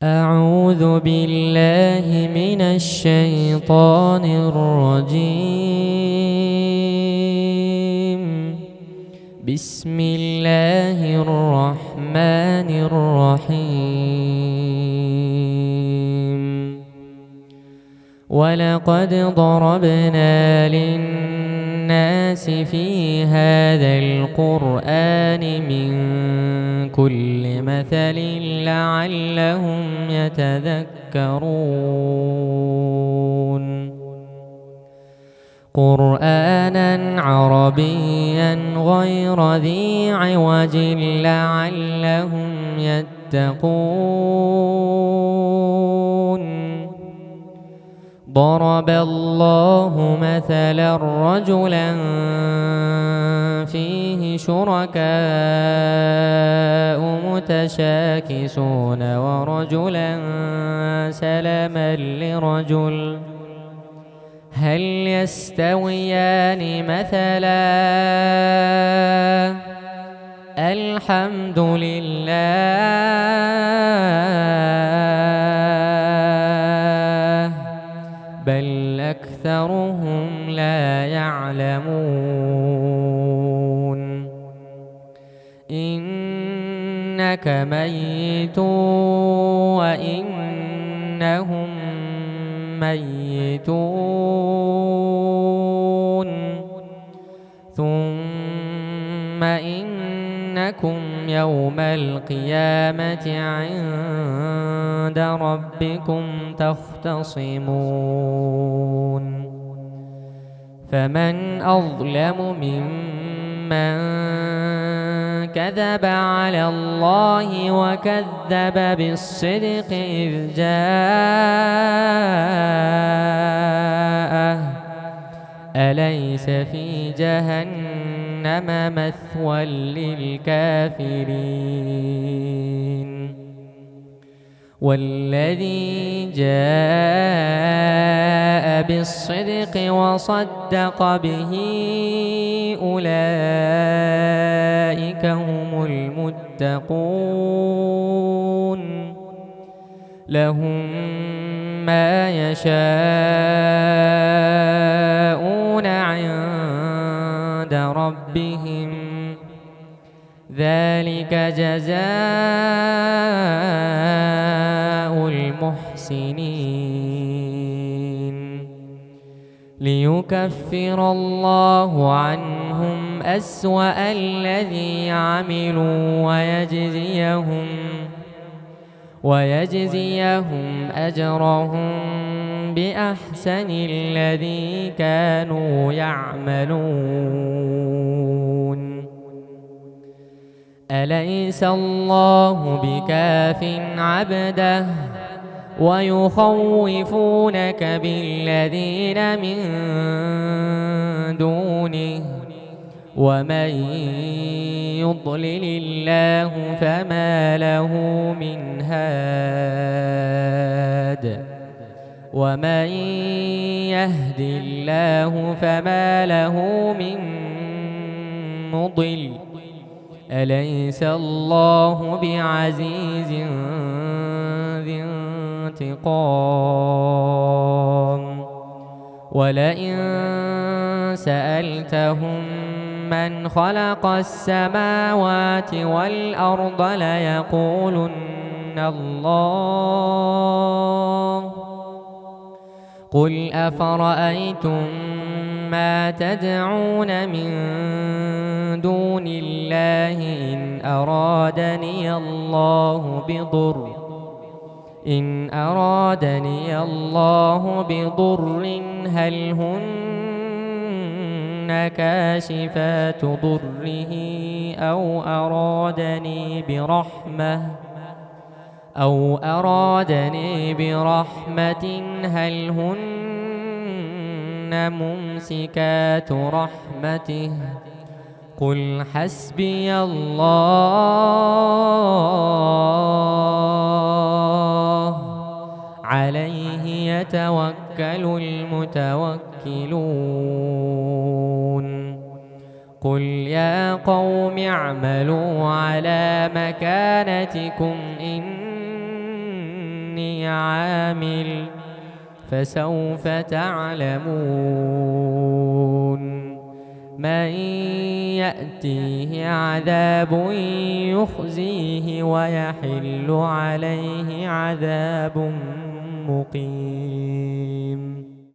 أعوذ بالله من الشيطان الرجيم. بسم الله الرحمن الرحيم. ولقد ضربنا للناس في هذا القرآن من كل مثل لعلهم يتذكرون. قرآنا عربيا غير ذي عوج لعلهم يتقون. ضرب الله مثلا رجلا فيه شركاء متشاكسون ورجلا سلما لرجل هل يستويان مثلا الحمد لله بل أكثرهم لا يعلمون. إنك ميت وإنهم ميتون ثم إنكم يوم القيامة عند ربكم تختصمون. فمن أظلم ممن كذب على الله وكذب بالصدق إذ جاءه أليس في جهنم مثوى للكافرين. والذي جاء بالصدق وصدق به أولئك هم المتقون. لهم ما يشاءون عند ربهم ذلك جزاء المحسنين. ليكفر الله عنهم أسوأ الذي عملوا ويجزيهم أجرهم بأحسن الذي كانوا يعملون. أليس الله بكاف عبده ويخوفونك بالذين من دونه ومن يضلل الله فما له من هاد ومن يهد الله فما له من مضل. أليس الله بعزيز ذي انتقام. ولئن سألتهم من خلق السماوات والأرض ليقولن الله. قل أفرأيتم ما تدعون من دون الله إن أرادني الله بضر هل هن كاشفات ضره أو أرادني برحمة هل هن ممسكات رحمته. قل حسبي الله عليه يتوكل المتوكلون. قل يا قوم اعملوا على مكانتكم إني إني عامل فسوف تعلمون من يأتيه عذاب يخزيه ويحل عليه عذاب مقيم